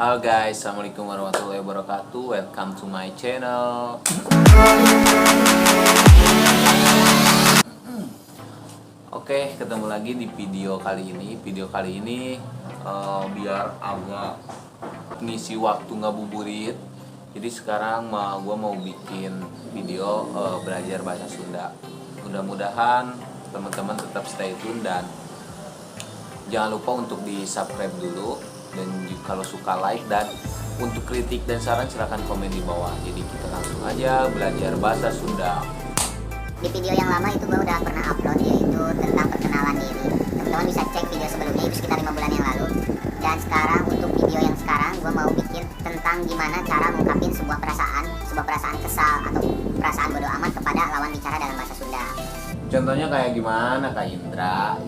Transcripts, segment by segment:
Halo guys, assalamualaikum warahmatullahi wabarakatuh. Welcome to my channel. Oke, ketemu lagi di video kali ini. Biar agak ngisi waktu ngabuburit. Jadi sekarang gue mau bikin video belajar bahasa Sunda. Mudah-mudahan teman-teman tetap stay tune dan jangan lupa untuk di subscribe dulu. Dan kalau suka like, dan untuk kritik dan saran silahkan komen di bawah. Jadi kita langsung aja belajar bahasa Sunda. Di video yang lama itu gue udah pernah upload, yaitu tentang perkenalan diri. Teman-teman bisa cek video sebelumnya, itu sekitar 5 bulan yang lalu. Dan sekarang untuk video yang sekarang gue mau bikin tentang gimana cara ngungkapin sebuah perasaan kesal atau perasaan bodo amat kepada lawan bicara dalam bahasa Sunda. Contohnya kayak gimana Kak Indra?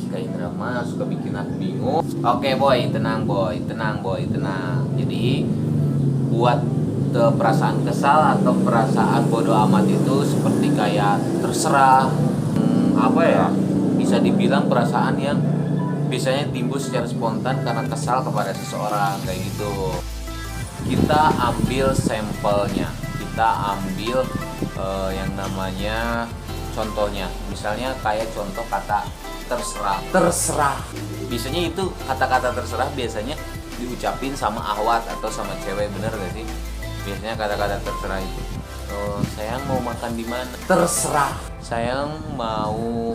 Kak Indra mah suka bikin aku bingung. Oke boy, tenang. Jadi buat perasaan kesal atau perasaan bodo amat itu seperti kayak terserah, bisa dibilang perasaan yang biasanya timbul secara spontan karena kesal kepada seseorang, kayak gitu. Kita ambil sampelnya, kita ambil yang namanya contohnya, misalnya kayak contoh kata terserah. Biasanya itu kata-kata terserah biasanya diucapin sama ahwat atau sama cewek, bener gak sih? Biasanya kata-kata terserah itu, sayang mau makan di mana? Terserah. Sayang mau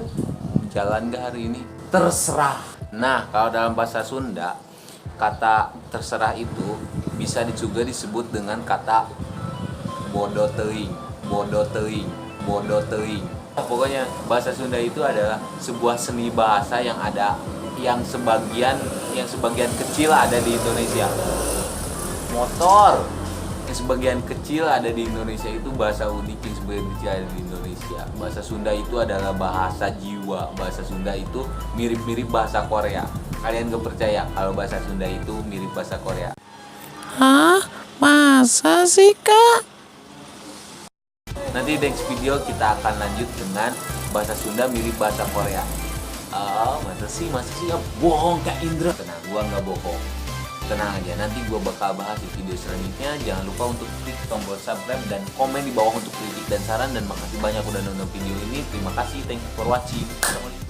jalan gak hari ini? Terserah. Nah, kalau dalam bahasa Sunda, kata terserah itu bisa juga disebut dengan kata bodo teuing. Pokoknya bahasa Sunda itu adalah sebuah seni bahasa yang sebagian kecil ada di Indonesia. Motor yang sebagian kecil ada di Indonesia itu bahasa unik yang sebagian kecil ada di Indonesia. Bahasa Sunda itu adalah bahasa jiwa. Bahasa Sunda itu mirip-mirip bahasa Korea. Kalian gak percaya kalau bahasa Sunda itu mirip bahasa Korea? Hah? Masa sih, Kak? Nanti next video kita akan lanjut dengan bahasa Sunda mirip bahasa Korea. Masa sih ya bohong Kak Indra. Tenang, gua nggak bohong. Tenang aja, nanti gua bakal bahas di video selanjutnya. Jangan lupa untuk klik tombol subscribe dan komen di bawah untuk kritik dan saran. Dan makasih banyak udah nonton video ini. Terima kasih, thank you for watching. Assalamualaikum.